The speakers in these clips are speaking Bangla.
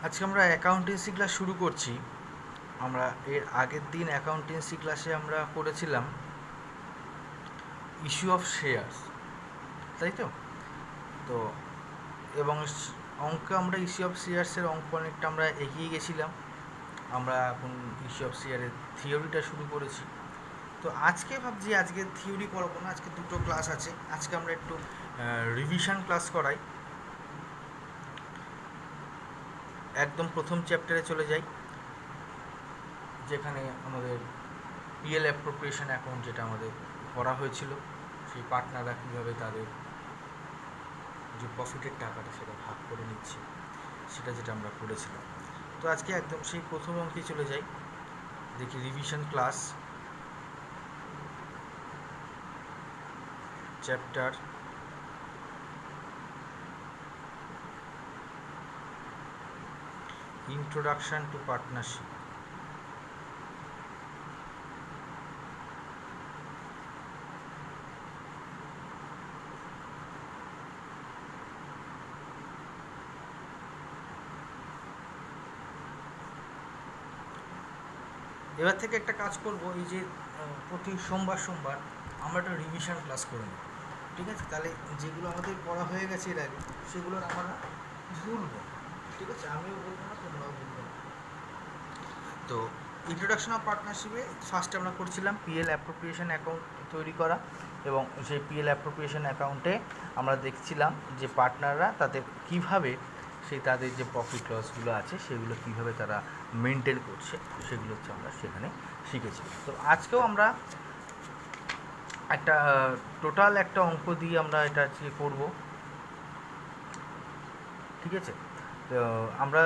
আজকে আমরা অ্যাকাউন্টেন্সি ক্লাস শুরু করছি। আমরা এর আগের দিন অ্যাকাউন্টেন্সি ক্লাসে আমরা করেছিলাম ইস্যু অফ শেয়ারস, তাই তো। তো এবং অঙ্কে আমরা ইস্যু অফ শেয়ার্সের অঙ্ক অনেকটা আমরা এগিয়ে গেছিলাম। আমরা এখন ইস্যু অফ শেয়ারের থিওরিটা শুরু করেছি। তো আজকে ভাবছি আজকে থিওরি করাবো না, আজকে দুটো ক্লাস আছে। আজকে আমরা একটু রিভিশন ক্লাস করাই। একদম প্রথম চ্যাপ্টারে চলে যাই, যেখানে আমাদের পিএল অ্যাপ্রোপ্রিয়েশন অ্যাকাউন্ট যেটা আমাদের করা হয়েছিল, সেই পার্টনাররা কীভাবে তাদের যে প্রফিটের টাকাটা সেটা ভাগ করে নিচ্ছে, সেটা যেটা আমরা করেছিলাম। তো আজকে একদম সেই প্রথম অঙ্কে চলে যাই, দেখি revision class chapter introduction to partnership. এবার থেকে একটা কাজ করব, এই যে প্রতি সোমবার আমরা একটা রিভিশন ক্লাস করে নেব, ঠিক আছে? তাহলে যেগুলো আমাদের পড়া হয়ে গেছে এর আগে, সেগুলো আমরা ভুলবো, ঠিক আছে? আমিও বলবো না, তোমরাও বলবো না। তো ইন্ট্রোডাকশন অফ পার্টনারশিপে ফার্স্টে আমরা করেছিলাম পিএল অ্যাপ্রোপ্রিয়েশন অ্যাকাউন্ট তৈরি করা, এবং সেই পিএল অ্যাপ্রোপ্রিয়েশন অ্যাকাউন্টে আমরা দেখছিলাম যে পার্টনাররা তাদের কীভাবে তাদের যে প্রফিট লসগুলো আছে সেগুলো কীভাবে তারা মেনটেন করছে, সেগুলো হচ্ছে আমরা সেখানে শিখেছি। তো আজকেও আমরা একটা টোটাল একটা অঙ্ক দিয়ে আমরা এটা আজকে করবো, ঠিক আছে? তো আমরা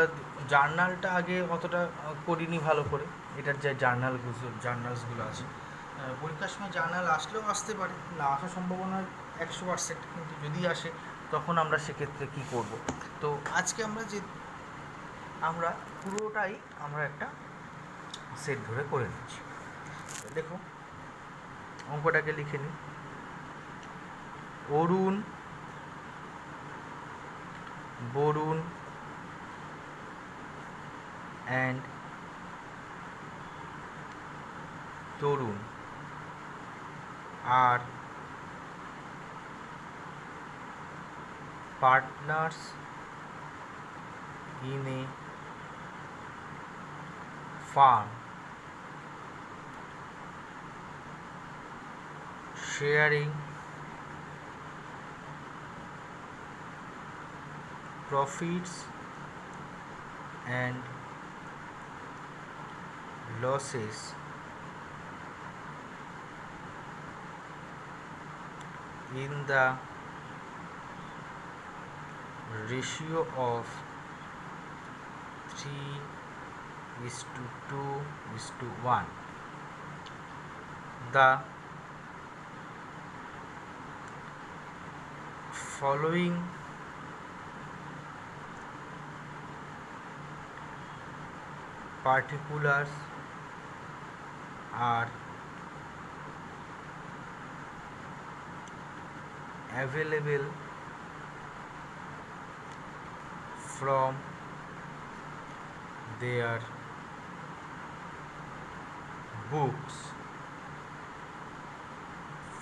জার্নালটা আগে অতটা করিনি ভালো করে। এটার যে জার্নালসগুলো আছে, পরীক্ষার সময় জার্নাল আসলেও আসতে পারে, না আসার সম্ভাবনা 100%, কিন্তু যদি আসে তখন আমরা সেক্ষেত্রে কী করব। তো আজকে আমরা পুরোটাই আমরা একটা সেট ধরে করে নিচ্ছি। দেখো অঙ্কটাকে লিখে নিই। অরুণ, Varun and Torun are partners in a farm, sharing profits and losses in the ratio of 3:2:1. The following particulars are available from their books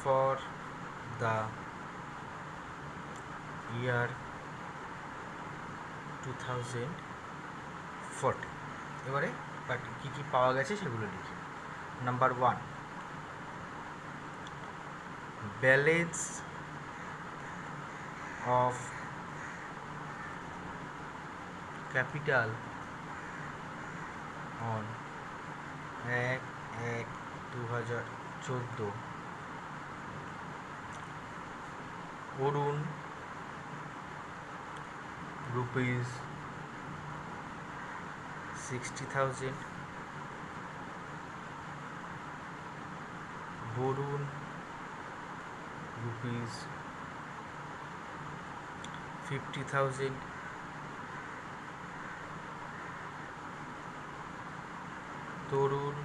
for the year 2014. এবারে কী কী পাওয়া গেছে সেগুলো লিখি। Number 1, balance of capital on 1/1/2014, Arun rupees 60,000, Barun rupees 50,000, Tarun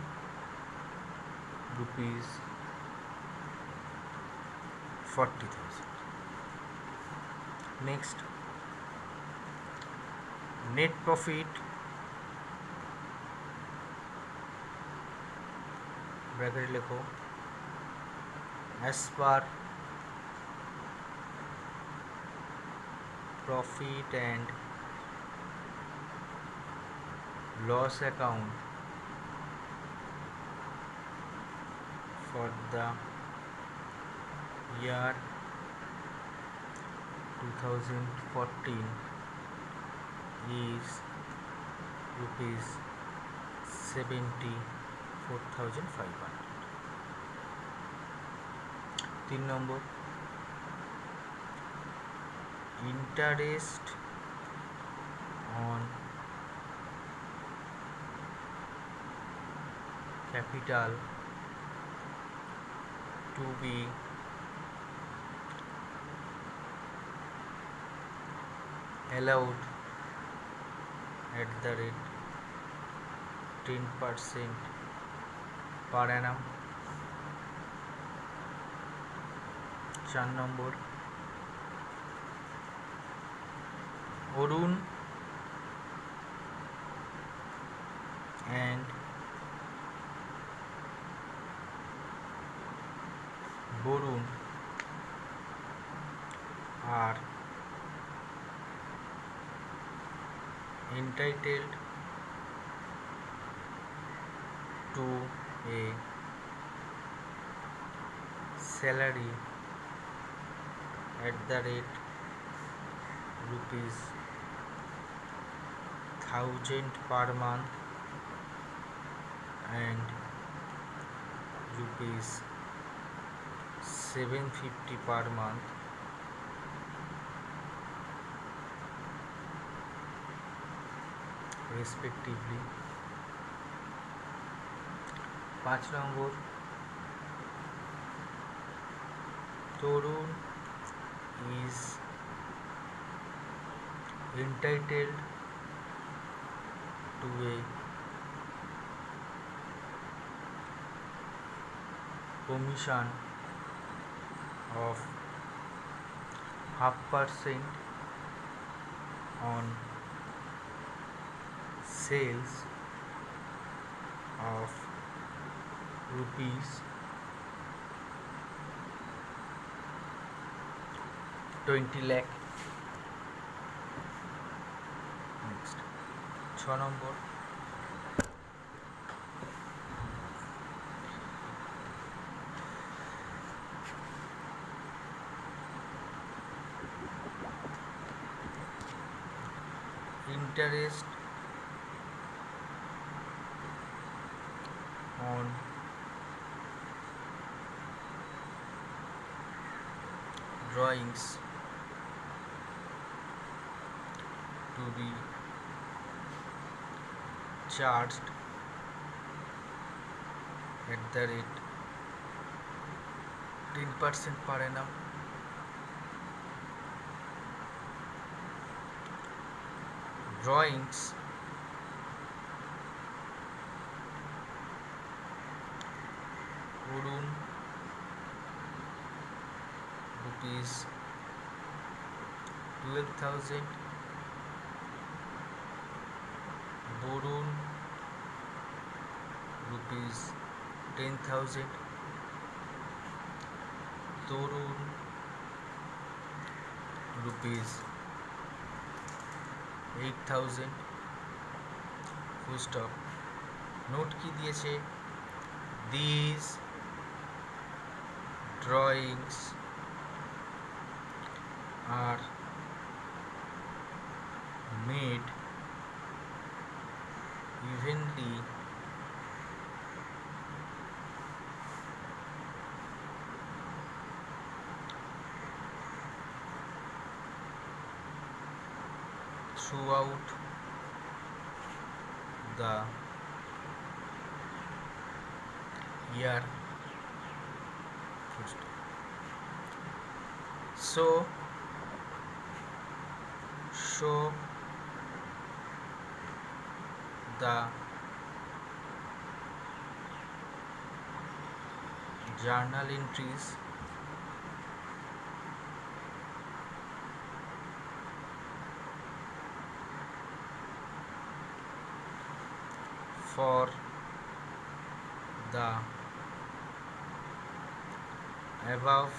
rupees 40,000. Next, net profit ব্র্যাকেটে লেখো as per profit and loss account for the year 2014 is rupees 74,500. 3 number, interest on capital to be allowed at the rate 10% per annum. 4 number, Arun and Borun are entitled to a salary at the rate rupees 1,000 per month and rupees 750 per month respectively. 5 number, Tarun is entitled to a commission of 0.5% on sales of rupees 20 lakh. Next, 6 number, interest on drawings to be charged at the rate 10% per annum. Drawings Arun rupees 12,000, Borun rupees 10,000, Tarun rupees 8,000. Full stop. Note কি দিয়েছে? These drawings are made evenly throughout the year. So show the journal entries for the above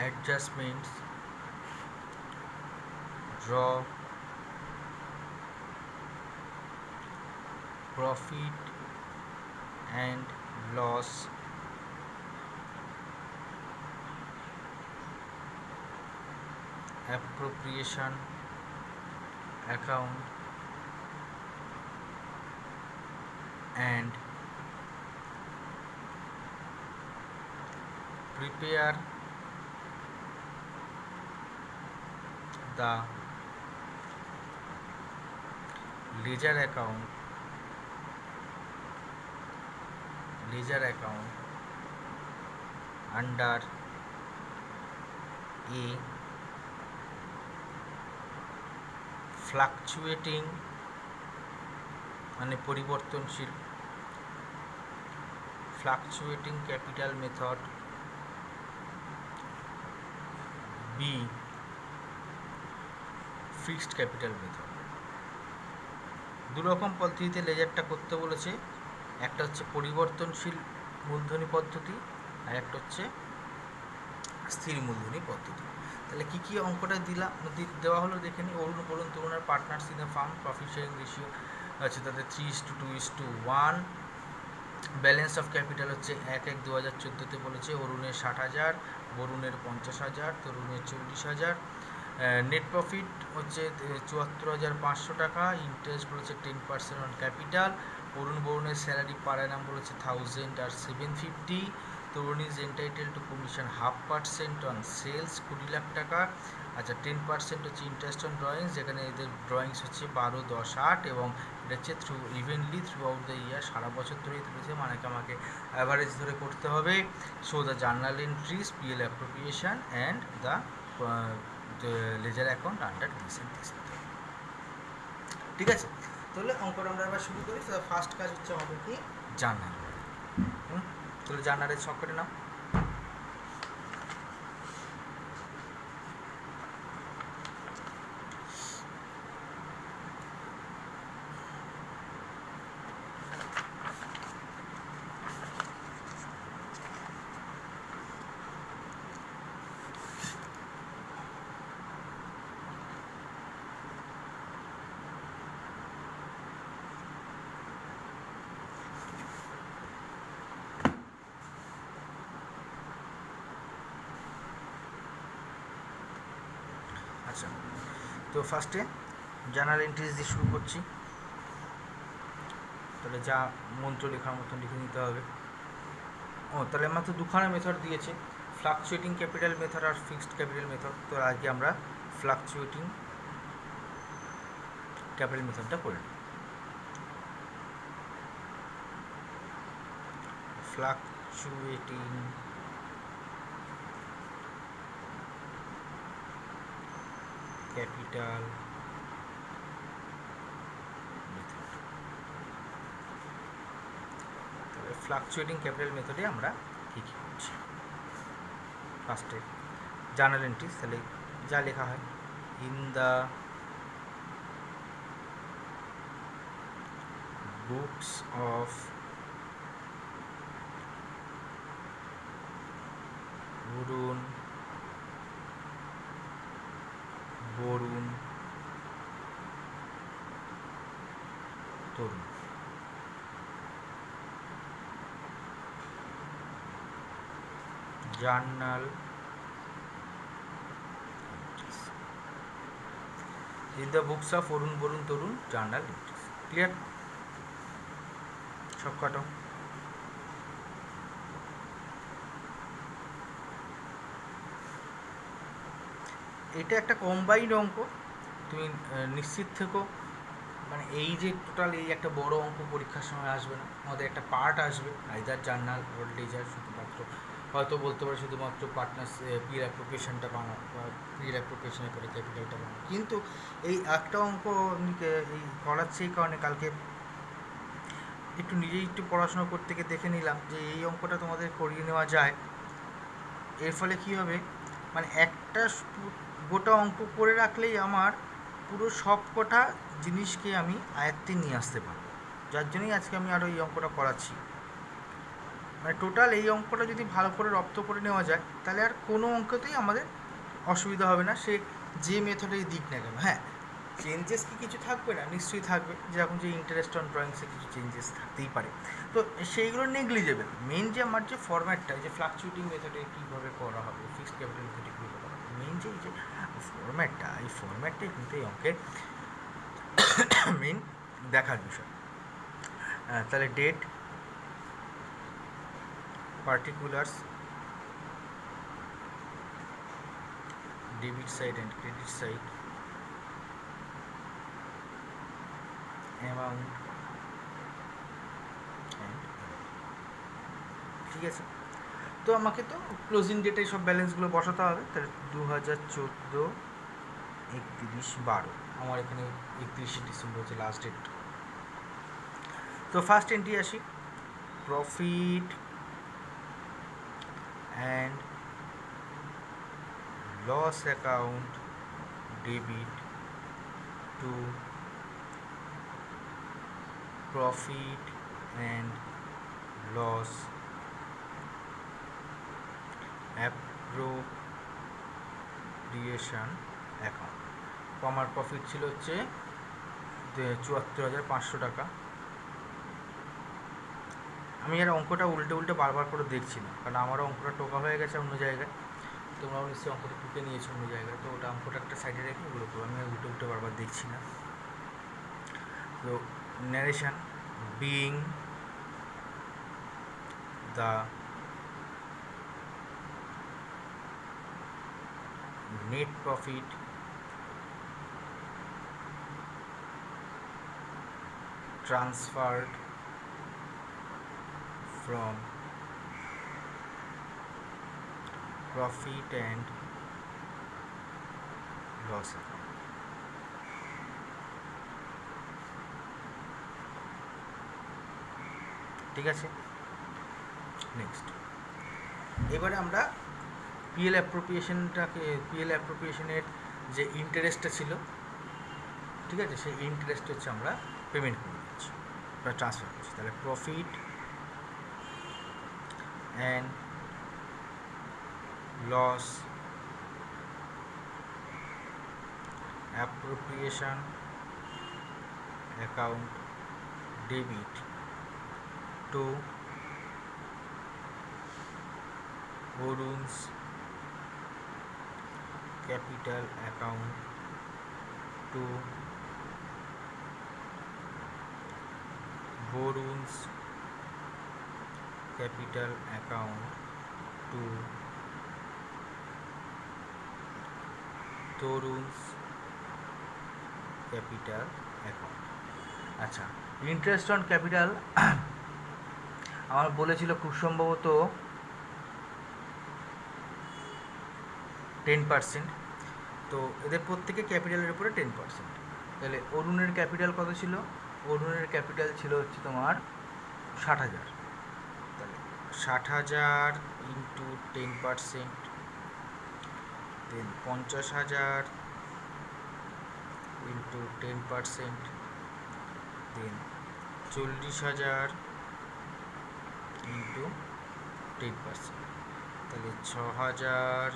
adjustments, draw profit and loss appropriation account and prepare the ledger account under a fluctuating মানে পরিবর্তনশীল fluctuating capital method, B fixed capital method। দু রকম পদ্ধতিতে লেজারটা করতে বলেছে, একটা হচ্ছে পরিবর্তনশীল মূলধনী পদ্ধতি আর একটা হচ্ছে স্থির মূলধনী পদ্ধতি। তাহলে কী কী অঙ্কটা দেওয়া হলো দেখে নিই। অরুণ বলুন তরুণের partners in the farm, profit sharing ratio হচ্ছে তাদের 3:2:1। ব্যালেন্স অফ ক্যাপিটাল হচ্ছে 1/1/2014 বলেছে অরুণের 60,000, বরুণের 50,000, তরুণের 40,000। নেট প্রফিট হচ্ছে 74,500 টাকা। ইন্টারেস্ট বলেছে 10% অন ক্যাপিটাল। বরুণের স্যালারি পার অ্যানাম বলেছে 1000 আর 750। Tarun is entitle to commission 0.5% on sales 20 lakh টাকা। আচ্ছা 10% হচ্ছে ইন্টারেস্ট অন ড্রয়িংস, যেখানে এদের ড্রয়িংস হচ্ছে 12, 10, 8 এবং এটা হচ্ছে evenly throughout the year, সারা বছর ধরেই তুলেছে, মানে আমাকে অ্যাভারেজ ধরে করতে হবে। So the journal entries, PL appropriation and the ledger account under this and this. ঠিক আছে, তাহলে অঙ্কটা আমরা এবার শুরু করি। ফার্স্ট কাজ হচ্ছে আমাদের কি জার্নাল। তাহলে জার্নালের ছকটা নাও। আচ্ছা, তো ফার্স্টে জার্নাল এন্ট্রিজ দিয়ে শুরু করছি। তাহলে যা মন্ত্র লেখার মতন লিখে নিতে হবে। তাহলে আমার তো দুখানা মেথড দিয়েছে, ফ্লাকচুয়েটিং ক্যাপিটাল মেথড আর ফিক্সড ক্যাপিটাল মেথড। তো আগে আমরা ফ্লাকচুয়েটিং ক্যাপিটাল মেথডটা করে নিই। Fluctuating capital method. তাহলে ফ্লাকচুয়েটিং ক্যাপিটাল মেথডে আমরা কী কী করছি। ফার্স্টে জার্নাল এন্ট্রিজ, তাহলে যা লেখা হয় in the books of Arun, Barun, Tarun. Journal in the books of Arun, Barun, Tarun, journal entries. Clear? সব কাটো। এটা একটা কম্বাইন্ড অঙ্ক, তুমি নিশ্চিত থেকো, মানে এই যে টোটাল এই একটা বড় অঙ্ক পরীক্ষার সময় আসবে না, আমাদের একটা পার্ট আসবে আইদার জার্নাল ওর লেজার, শুধুমাত্র হয়তো বলতে পারে শুধুমাত্র পার্টনার্স পিয়ার অ্যাপ্রোপ্রিয়েশনটা বানাও বা পিয়ার অ্যাপ্রোপ্রিয়েশনের পরে ক্যাপিটালটা বানাও। কিন্তু এই একটা অঙ্ক এই করাচ্ছে এই কারণে কালকে একটু নিজেই একটু পড়াশোনা করতে গিয়ে দেখে নিলাম যে এই অঙ্কটা তোমাদের করিয়ে নেওয়া যায়। এর ফলে কী হবে, মানে একটা গোটা অঙ্ক করে রাখলেই আমার পুরো সব কটা জিনিসকে আমি আয়ত্তে নিয়ে আসতে পারবো, যার জন্যই আজকে আমি আরও এই অঙ্কটা করাচ্ছি। মানে টোটাল এই অঙ্কটা যদি ভালো করে রপ্ত করে নেওয়া যায় তাহলে আর কোনো অঙ্কতেই আমাদের অসুবিধা হবে না, সে যে মেথডেই দিক না কেন। হ্যাঁ, চেঞ্জেস কি কিছু থাকবে না? নিশ্চয়ই থাকবে, যেরকম যে ইন্টারেস্ট অন ড্রয়িংসে কিছু চেঞ্জেস থাকতেই পারে, তো সেইগুলো নেগলিজেবল। মেন যে আমার যে ফরম্যাটটা, যে ফ্লাকচুয়েটিং মেথডে কীভাবে করা হবে, ফিক্সড ক্যাপিটাল মেথডে কীভাবে করা হবে, মেন যে এই যে ফরম্যাটটা, এই ফরম্যাটটাই কিন্তু এই অঙ্কের মেন দেখার বিষয়। তাহলে date, particulars, debit side and credit side, amount and ঠিক আছে। তো আমাকে তো ক্লোজিং ডেটে সব ব্যালেন্সগুলো বসাতে হবে। তাহলে 2014 31/12, আমার এখানে 31শে ডিসেম্বর হচ্ছে লাস্ট ডেট। তো ফার্স্ট এন্ট্রি আসি, profit and loss account debit to profit and loss appropriation account। তো আমার প্রফিট ছিল হচ্ছে 74,500 টাকা। আমি আর অঙ্কটা উল্টে বারবার করে দেখছি না, কারণ আমারও অঙ্কটা টোকা হয়ে গেছে অন্য জায়গায়, তোমরাও নিশ্চয়ই অঙ্কটা টুকে নিয়েছো অন্য জায়গায়, তো ওটা অঙ্কটা একটা সাইডে রেখে ওগুলো করবো। আমি উল্টে বারবার দেখছি না। তো narration, being the net profit transferred from profit and loss account। ঠিক আছে, নেক্সট এবারে আমরা পিএল অ্যাপ্রোপ্রিয়েশনের যে ইন্টারেস্টটা ছিল, ঠিক আছে, সেই ইন্টারেস্ট হচ্ছে আমরা পেমেন্ট করে দিচ্ছি বা ট্রান্সফার করছি। তাহলে profit and loss appropriation account debit to Borun's capital account to Borun's capital account to Torun's capital account। আচ্ছা, ইন্টারেস্ট অন ক্যাপিটাল আমার বলেছিল খুব সম্ভবত 10%, তো এদের প্রত্যেকে ক্যাপিটালের উপরে 10%। তাহলে অরুণের ক্যাপিটাল কত ছিল? অরুণের ক্যাপিটাল ছিল হচ্ছে তোমার 60,000। তাহলে 60,000 ইন্টু 10%, দেন 50,000 ইন্টু 10%, দেন 40,000 ইন্টু 10%। তাহলে 6,000,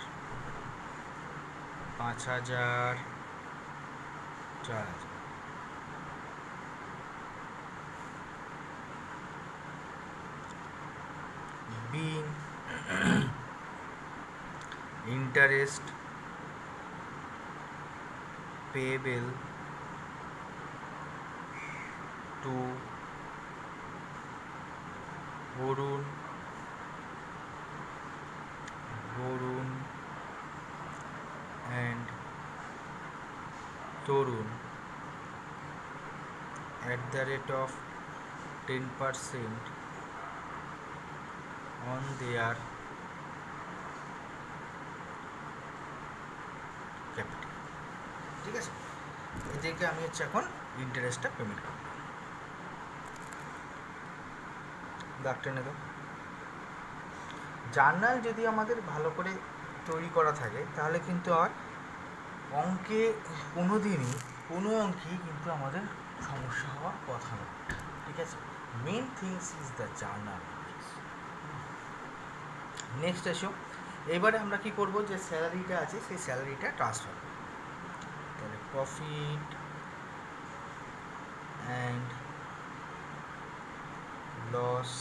5,000, 4,000। being interest payable to Borun and Torun at the rate of 10% on their capital। ঠিক আছে, এদেরকে আমি হচ্ছে এখন ইন্টারেস্টটা পেমেন্ট করব। দাগ টেনে দাও। জার্নাল যদি আমাদের ভালো করে তৈরি করা থাকে তাহলে কিন্তু আর অঙ্কে কোনো দিনই কোনো অঙ্কেই কিন্তু আমাদের সমস্যা হওয়ার কথা না, ঠিক আছে। Main things is the journal. Next এসো, এবারে আমরা কি করব, যে স্যালারিটা আছে সেই স্যালারিটা ট্রান্সফার করব। তাহলে profit and loss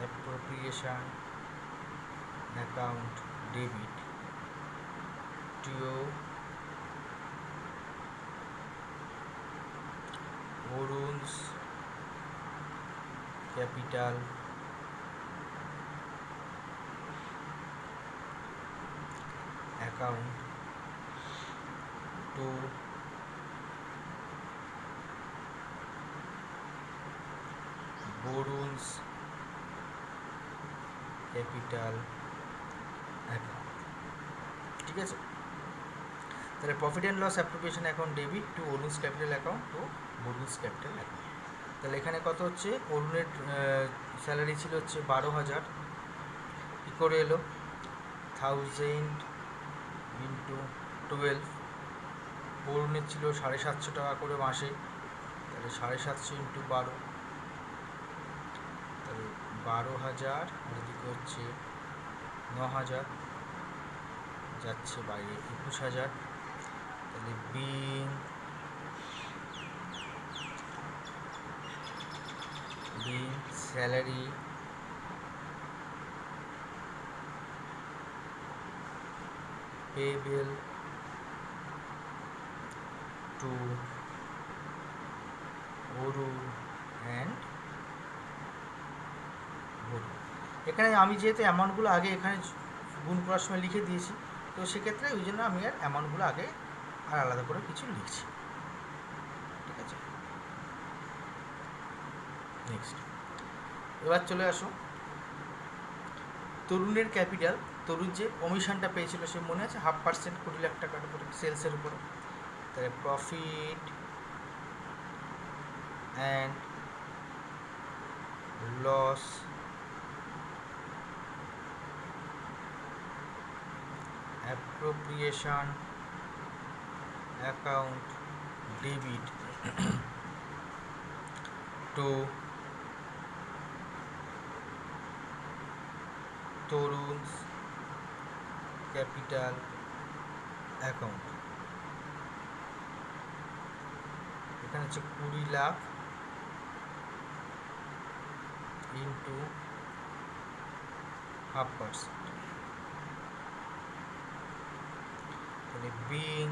appropriation account debit to Orun's capital account to Borun's capital account, ঠিক আছে। তাহলে profit and loss appropriation account debit to Orun's capital account to Borun's capital account. তাহলে এখানে কত হচ্ছে, অরুণের স্যালারি ছিল হচ্ছে 12,000, কী করে এলো 1000 ইন্টু 12, অরুণের ছিল 750 টাকা করে মাসে, তাহলে 750 ইন্টু 12, তাহলে 12,000, আর এদিকে হচ্ছে 9,000, যাচ্ছে বাইরে 21,000। তাহলে being salary payable to Orun and Borun। এখানে আমি যেহেতু অ্যামাউন্টগুলো আগে এখানে গুণ করার সময় লিখে দিয়েছি, তো সেক্ষেত্রে ওই জন্য আমি আর অ্যামাউন্টগুলো আগে আর আলাদা করে কিছু লিখছি, ঠিক আছে। নেক্সট, এবার চলে আসো তরুণের ক্যাপিটাল। তরুণ যে কমিশনটা পেয়েছিল সে মনে আছে 0.5% 20 লাখ টাকার উপরে সেলসের উপরে। তাহলে profit and loss appropriation account debit to Torun's capital account। এখানে হচ্ছে 20 লাখ ইন্টু 0.5%। তাহলে being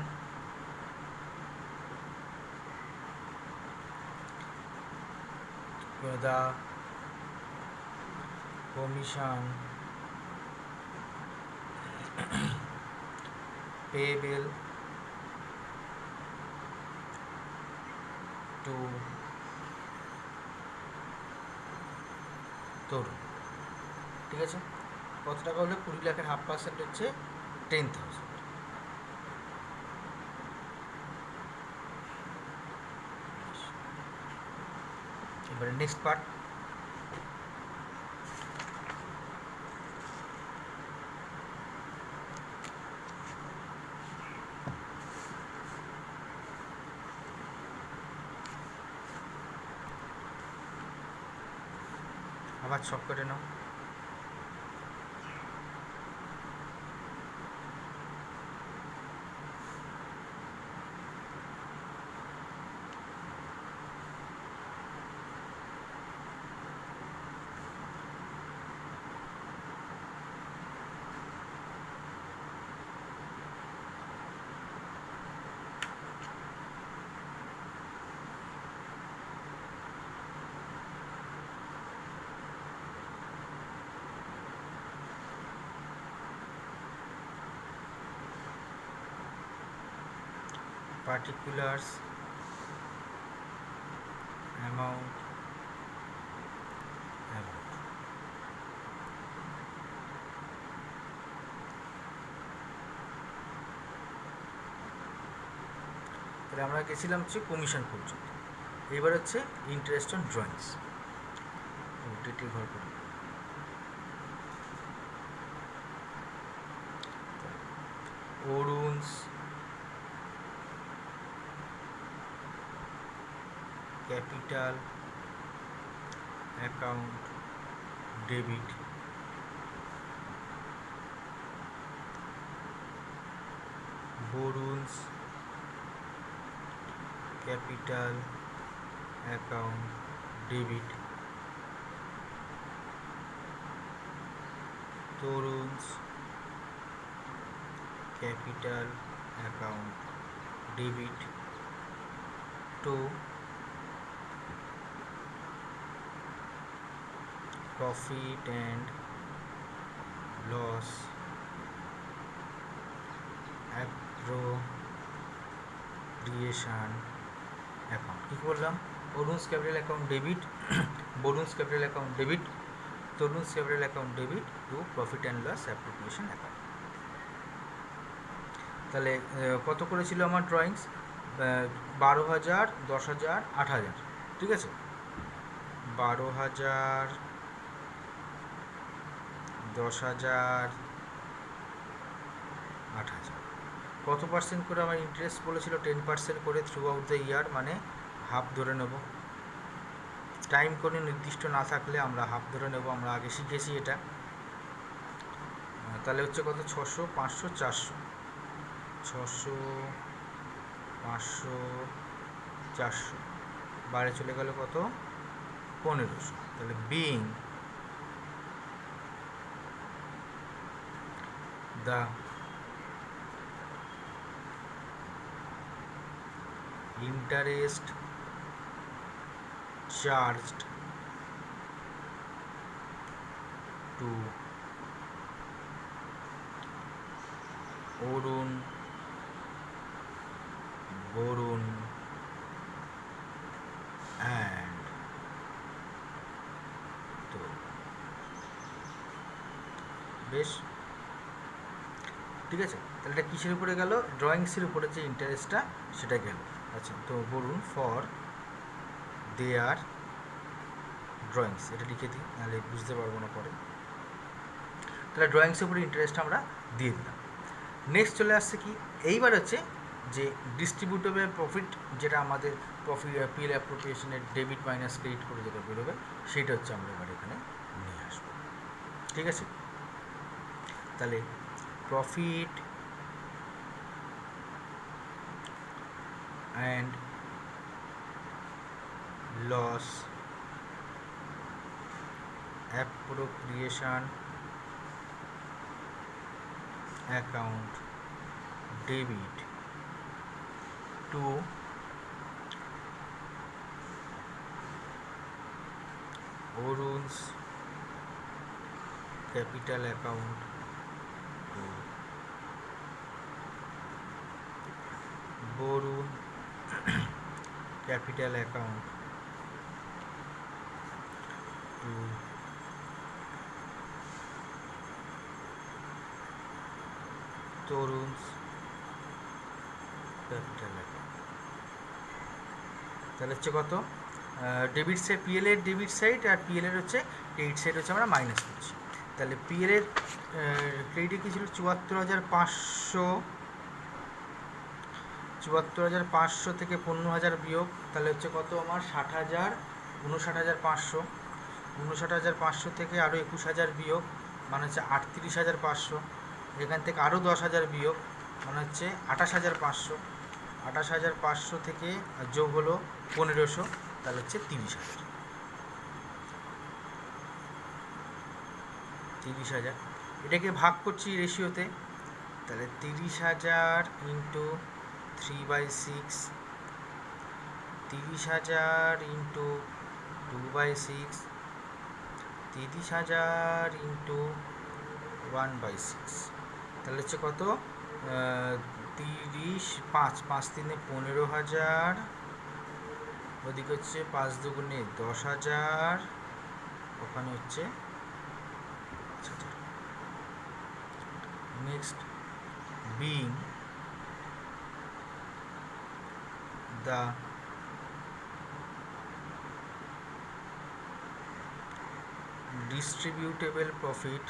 the commission payable to তরুণ, ঠিক আছে। কত টাকা হলো, 20 লাখের 0.5% হচ্ছে 10,000। এবারে নেক্সট পার্ট, আবার সব করে নাও। particulars amount তাহলে আমরা গেছিলাম হচ্ছে কমিশন পর্যন্ত। এবার হচ্ছে ইন্টারেস্ট অন ড্রয়িংস, ডিটেল ঘর করি। Orun's capital account debit Borun's capital account debit Torun's capital account debit to profit and loss appropriation account কি বললাম Orun's capital account debit Borun's capital account debit Tarun's capital account debit to profit and loss appropriation account. তাহলে কত করেছিল আমার ড্রয়িংস 12,000 10,000 8,000 ঠিক আছে 12,000 10,000 8,000 কত পার্সেন্ট করে আমার ইন্টারেস্ট বলেছিল 10% করে থ্রু আউট দ্য ইয়ার মানে হাফ ধরে নেব টাইম কোনো নির্দিষ্ট না থাকলে আমরা হাফ ধরে নেব আমরা আগে শিখেছি এটা তাহলে হচ্ছে কত 600 500 400 600 500 400 বাইরে চলে গেল কত 1500 তাহলে being the interest charged to Orun, Borun and to বেশ ঠিক আছে তাহলে এটা কিসের উপরে গেল ড্রয়িংসের উপরে যে ইন্টারেস্টটা সেটা গেল আচ্ছা তো বলুন ফর দেয়ার ড্রয়িংস এটা লিখে দিই নাহলে বুঝতে পারবো না পরে তাহলে ড্রয়িংসের উপরে ইন্টারেস্ট আমরা দিয়ে দিলাম নেক্সট চলে আসছে কি এইবার হচ্ছে যে ডিস্ট্রিবিউটেবল প্রফিট যেটা আমাদের প্রফিট পিএল অ্যাপ্রোপ্রিয়েশনের ডেবিট মাইনাস ক্রেডিট করে যেটা বেরোবে সেটা হচ্ছে আমরা এবার এখানে নিয়ে আসবো ঠিক আছে তাহলে profit and loss appropriation account debit to Orun's capital account Borun capital account to Torun's capital account তাহলে হচ্ছে কত ডেবিট সাইড পিএল এর ডেবিট সাইড আর পিএল এর হচ্ছে ক্রেডিট সাইড হচ্ছে আমরা মাইনাস করছি তাহলে পিএল এর ক্রেডিটে কি ছিল 74,500 থেকে 15,000 বিয়োগ তাহলে হচ্ছে কত আমার 60,000 59,500 59,500 থেকে আরও 21,000 বিয়োগ মানে হচ্ছে 38,500 এখান থেকে আরও 10,000 বিয়োগ মানে হচ্ছে 28,500 28,500 থেকে যোগ হলো 1,500 তাহলে হচ্ছে 30,000 এটাকে ভাগ করছি রেশিওতে তাহলে 30,000 ইন্টু 3/6 30,000 ইন্টু 2/6 30,000 ইন্টু 1/6 তাহলে হচ্ছে কত 5 3 15,000 ওদিকে হচ্ছে 5 দুগুণে 10,000 ওখানে হচ্ছে next being the distributable profit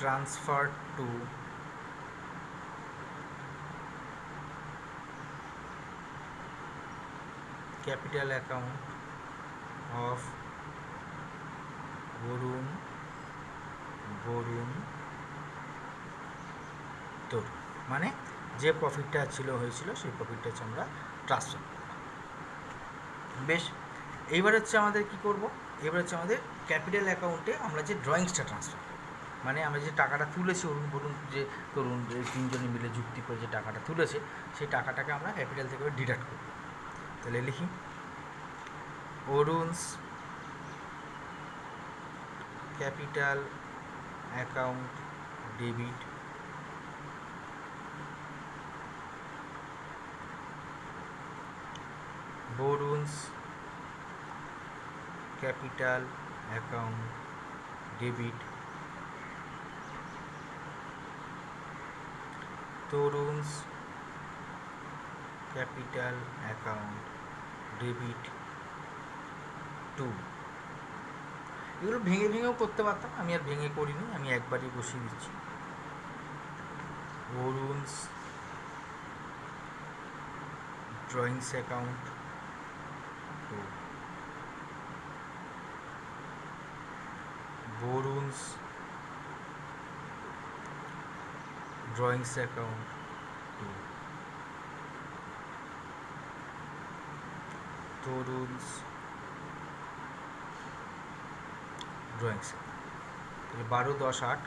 transferred to capital account of Varun তোর, মানে যে প্রফিটটা হয়েছিল সেই প্রফিটটা হচ্ছে আমরা ট্রান্সফার করব। বেশ, এইবার হচ্ছে আমাদের কি করব, এবার হচ্ছে আমাদের ক্যাপিটাল অ্যাকাউন্টে আমরা যে ড্রয়িংসটা ট্রান্সফার করব, মানে আমরা যে টাকাটা তুলেছি বরুণ যে তরুণ যে তিনজনে মিলে যুক্তি করে যে টাকাটা তুলেছে সেই টাকাটাকে আমরা ক্যাপিটাল থেকে ডিডাক্ট করব। তাহলে লিখি Orun's capital account debit Borun's capital account debit Tarun's capital account debit to. এগুলো ভেঙে ভেঙেও করতে পারতাম, আমি আর ভেঙে করিনি, আমি একবারই বসিয়ে দিচ্ছি। Borun's drawings account to, Borun's drawings account to, Tarun's drawings. তাহলে 12, 10, 8।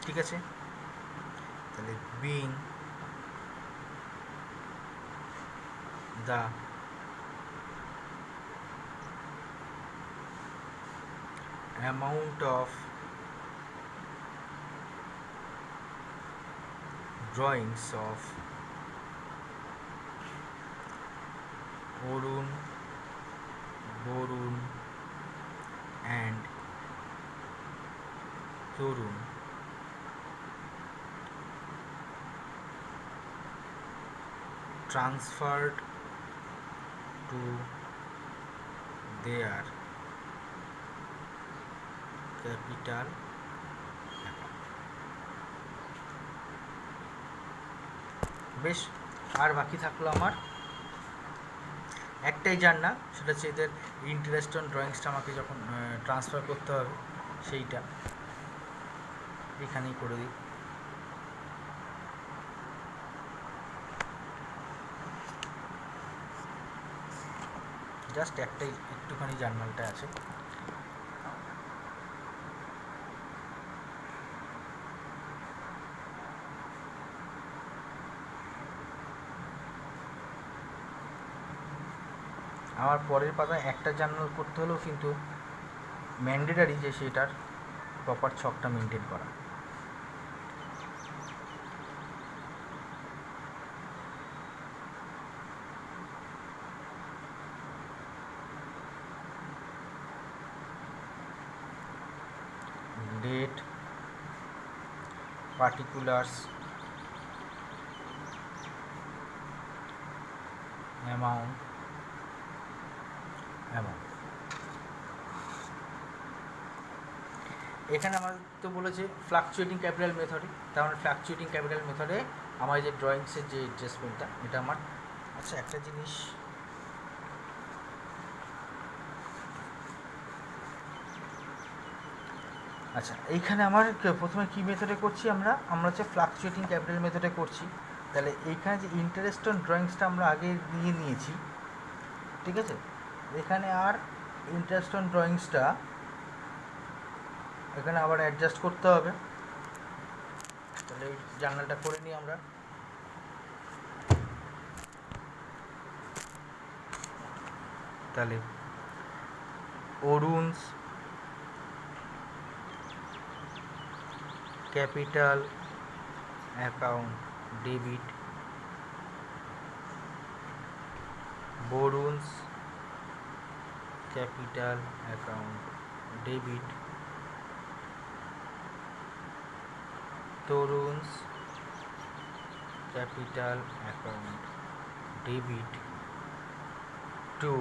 ঠিক আছে, তাহলে being the amount of drawings of Borun and Torun transferred to their capital account. বেশ, আর বাকি থাকলো আমার একটাই জানা, সেটা হচ্ছে এদের ইন্টারেস্ট অন ড্রয়িংসটা আমাকে যখন ট্রান্সফার করতে হবে সেইটা এখানেই করে দিই। জাস্ট একটাই একটুখানি জার্নালটা আছে। আমার পরের পাতায় একটা জার্নাল করতে হলেও কিন্তু ম্যান্ডেটারি যে সেটার প্রপার ছকটা মেনটেন করা। ডেট, পার্টিকুলার্স, অ্যামাউন্ট, এখানে আমাদের তো বলেছে ফ্লাকচুয়েটিং ক্যাপিটাল মেথডে, তার মানে ফ্লাকচুয়েটিং ক্যাপিটাল মেথডে আমার যে ড্রয়িংসের যে অ্যাডজাস্টমেন্টটা এটা আমার। আচ্ছা, একটা জিনিস আচ্ছা, এইখানে আমার প্রথমে কী মেথডে করছি আমরা হচ্ছে ফ্লাকচুয়েটিং ক্যাপিটাল মেথডে করছি। তাহলে এইখানে যে ইন্টারেস্ট অন ড্রয়িংসটা আমরা আগে নিয়েছি, ঠিক আছে, এখানে আর ইন্টারেস্ট অন ড্রয়িংসটা এখানে আবার অ্যাডজাস্ট করতে হবে। তাহলে এই জার্নালটা করে নিই আমরা। তাহলে Orun's capital account debit, Borun's capital account debit, Tarun's capital account debit to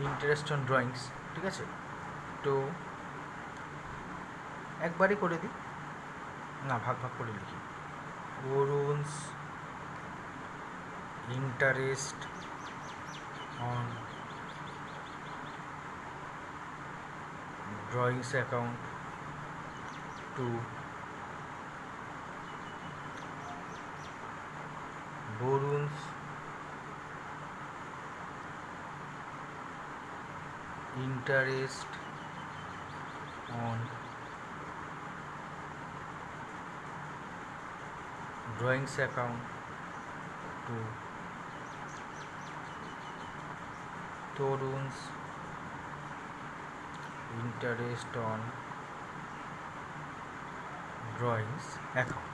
interest on drawings, ঠিক আছে, টু একবারই করে দিই না, ভাগ ভাগ করে লিখি, Borun's interest on drawings account to Borun's interest on drawings account to Torun's interest on drawings account।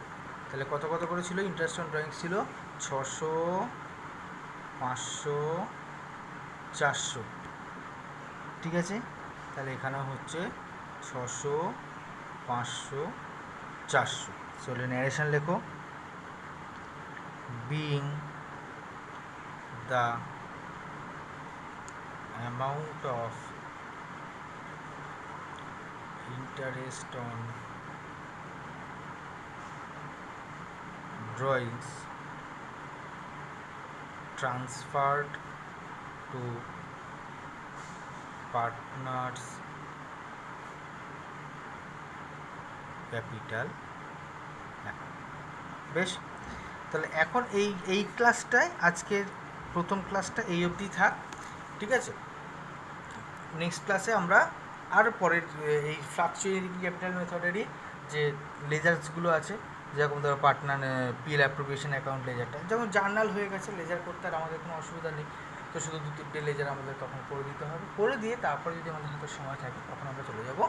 তাহলে কত কত করে ছিল? ইন্টারেস্ট অন ড্রয়িংস ছিল 600, 500, 400, ঠিক আছে। তাহলে এখানে হচ্ছে 600, 500, 400। চলে ন্যারেশন লেখো। being the amount of interest on drawings transferred to partners capital account। বেশ, তাহলে এখন এই ক্লাসটায়, আজকের প্রথম ক্লাসটা এই অবধি থাক, ঠিক আছে। নেক্সট ক্লাসে আমরা আর পরের এই ফ্লাকচুয়েটিং ক্যাপিটাল মেথডেরই যে লেজার্সগুলো আছে, যেরকম ধরো পার্টনার পিএল অ্যাপ্রোপ্রিয়েশন অ্যাকাউন্ট লেজারটা, যেমন জার্নাল হয়ে গেছে, লেজার করতে আর আমাদের কোনো অসুবিধা নেই, তো শুধু 2-3টে লেজার আমাদের তখন করে দিতে হবে। করে দিয়ে তারপরে যদি আমাদের হাতে সময় থাকে তখন আমরা চলে যাব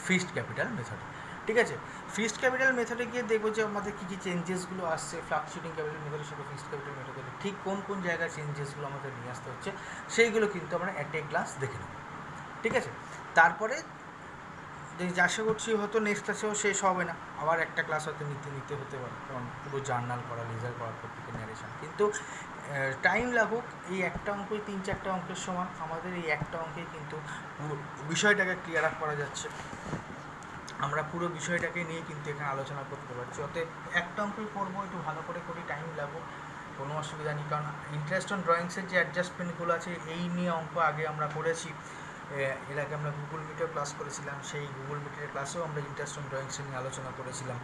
ফিক্সড ক্যাপিটাল মেথডে, ঠিক আছে। ফিক্সড ক্যাপিটাল মেথডে গিয়ে দেখবো যে আমাদের কী কী চেঞ্জেসগুলো আসছে ফ্লাকচুয়েটিং ক্যাপিটাল মেথডের সাথে ফিক্সড ক্যাপিটাল মেথডে, ঠিক কোন কোন জায়গায় চেঞ্জেসগুলো আমাদের নিয়ে আসতে হচ্ছে সেইগুলো কিন্তু আমরা অ্যাট এ গ্লান্স দেখে নেব, ঠিক আছে। তারপরে আশা করছি হয়তো নেক্সট ক্লাসেও শেষ হবে না, আবার একটা ক্লাস হয়তো নিতে হতে পারে, কারণ পুরো জার্নাল করা, লেজার করার প্রত্যেকের ন্যারেশন, কিন্তু টাইম লাগুক। এই একটা অঙ্কই 3-4টা অঙ্কের সমান, আমাদের এই একটা অঙ্কেই কিন্তু পুরো বিষয়টাকে ক্লিয়ার আপ করা যাচ্ছে, আমরা পুরো বিষয়টাকে নিয়ে কিন্তু এখানে আলোচনা করতে পারছি। অতএব একটা অঙ্কই করবো, একটু ভালো করে করি, টাইম লাগুক, কোনো অসুবিধা নেই। কারণ ইন্টারেস্ট অন ড্রয়িংসের যে অ্যাডজাস্টমেন্টগুলো আছে এই নিয়ে অঙ্ক আগে আমরা করেছি, এর আগে আমরা গুগল মিটেও ক্লাস করেছিলাম, সেই গুগল মিটের ক্লাসেও আমরা ইন্টারেস্ট অন ড্রয়িংস নিয়ে আলোচনা করেছিলাম,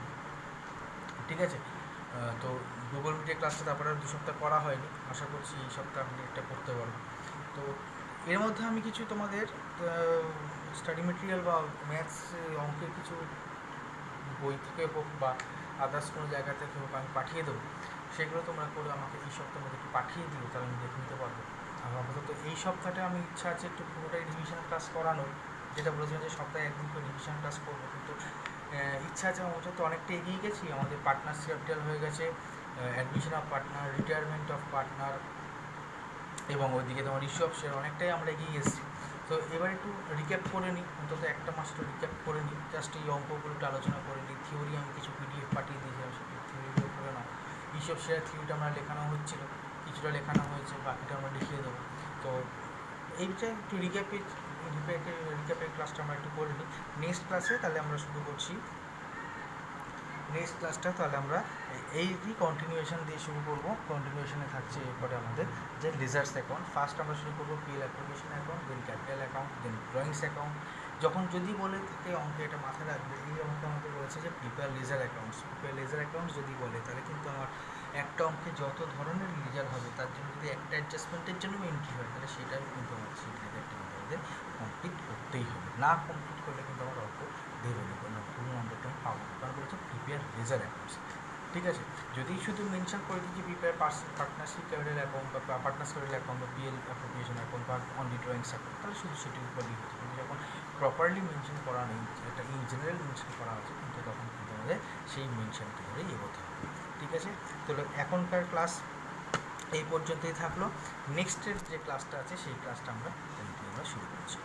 ঠিক আছে। তো গুগল মিটের ক্লাসটা তারপরে 2 সপ্তাহ করা হয়নি, আশা করছি এই সপ্তাহ আপনি একটা করতে পারবো। তো এর মধ্যে আমি কিছু তোমাদের স্টাডি মেটেরিয়াল বা ম্যাথস অঙ্কের কিছু বই থেকে হোক বা আদার্স কোনো জায়গা থেকে হোক আমি পাঠিয়ে দেবো, সেগুলো তোমরা করে আমাকে এই সপ্তাহের মধ্যে একটু পাঠিয়ে দিও, তাহলে আমি দেখে নিতে পারবো। আর আপাতত এই সপ্তাহটা আমি ইচ্ছা আছে একটু পুরোটাই রিভিশন ক্লাস করানোর, যেটা বলেছিলাম যে সপ্তাহে একদিন করে রিভিশন ক্লাস করবো, কিন্তু ইচ্ছা আছে আমার তো অনেকটা এগিয়ে গেছি, আমাদের পার্টনারশিপ ক্যাপিটাল হয়ে গেছে, admission of partner, retirement of partner, এবং ওইদিকে তোমার ইস্যু অফ শেয়ার, অনেকটাই আমরা এগিয়ে এসেছি। তো এবার একটু রিক্যাপ করে নিই, অন্তত একটা মাস একটু রিক্যাপ করে নিই, জাস্ট এই অঙ্কগুলো একটু আলোচনা করে নিই। থিওরি আমি কিছু পিডিএফ পাঠিয়ে দিয়েছিলাম, সেই থিওরিগুলো করে নাও। ইস্যু অফ শেয়ার থিওরিটা আমরা লেখানো হচ্ছিলো, কিছুটা লেখানো হয়েছে, বাকিটা আমরা লিখিয়ে দেবো। তো এইটা একটু রিক্যাপের ক্লাসটা আমরা একটু করে নিই। নেক্সট ক্লাসে তাহলে আমরা শুরু করছি, নেক্সট ক্লাসটা তাহলে আমরা এইটি কন্টিনিউয়েশন দিয়ে শুরু করব। কন্টিনিউয়েশনে থাকছে এরপরে আমাদের যে লেজার্স অ্যাকাউন্ট, ফার্স্ট আমরা শুরু করবো পিএল অ্যাপ্লিকেশন অ্যাকাউন্ট, দেন ক্যাপিটাল অ্যাকাউন্ট, দেন ড্রয়িংস অ্যাকাউন্ট। যখন যদি বলে থাকে অঙ্কে, এটা মাথায় রাখবে, এই অঙ্কে আমাদের বলেছে যে prepare ledger accounts, prepare ledger accounts যদি বলে, তাহলে কিন্তু আমার একটা অঙ্কে যত ধরনের লেজার হবে তার জন্য যদি একটা অ্যাডজাস্টমেন্টের জন্য এন্ট্রি হয়, তাহলে সেটাও কিন্তু আমার সেই লেজারটা আমাদের কমপ্লিট করতেই হবে, না কমপ্লিট করলে কিন্তু আমার অঙ্ক দেবে না, পুরো নম্বরটা আমি পাবো। কারণ বলছে প্রিপেয়ার লেজার অ্যাকাউন্টস, ঠিক আছে। যদি শুধু মেনশন করে দিচ্ছি প্রিপেয়ার পার্টনারশিপ ক্যাপিটাল অ্যাকাউন্ট বা পার্টনার্স ক্যাপিটাল অ্যাকাউন্ট বা পিএল অ্যাপ্লিকেশন অ্যাকাউন্ট বা অনলি ড্রয়িংস অ্যাকাউন্ট, তাহলে শুধু সেটির উপর লিখে হচ্ছে। কিন্তু যখন প্রপারলি মেনশন করা নেই, এটা ইন জেনারেল মেনশন করা আছে, কিন্তু তখন কিন্তু আমাদের সেই মেনশনটি ধরেই এগোতে হবে, ঠিক আছে। তো এখনকার ক্লাস এই পর্যন্তই থাকলো, নেক্সটের যে ক্লাসটা আছে সেই ক্লাসটা আমরা শুরু করছি।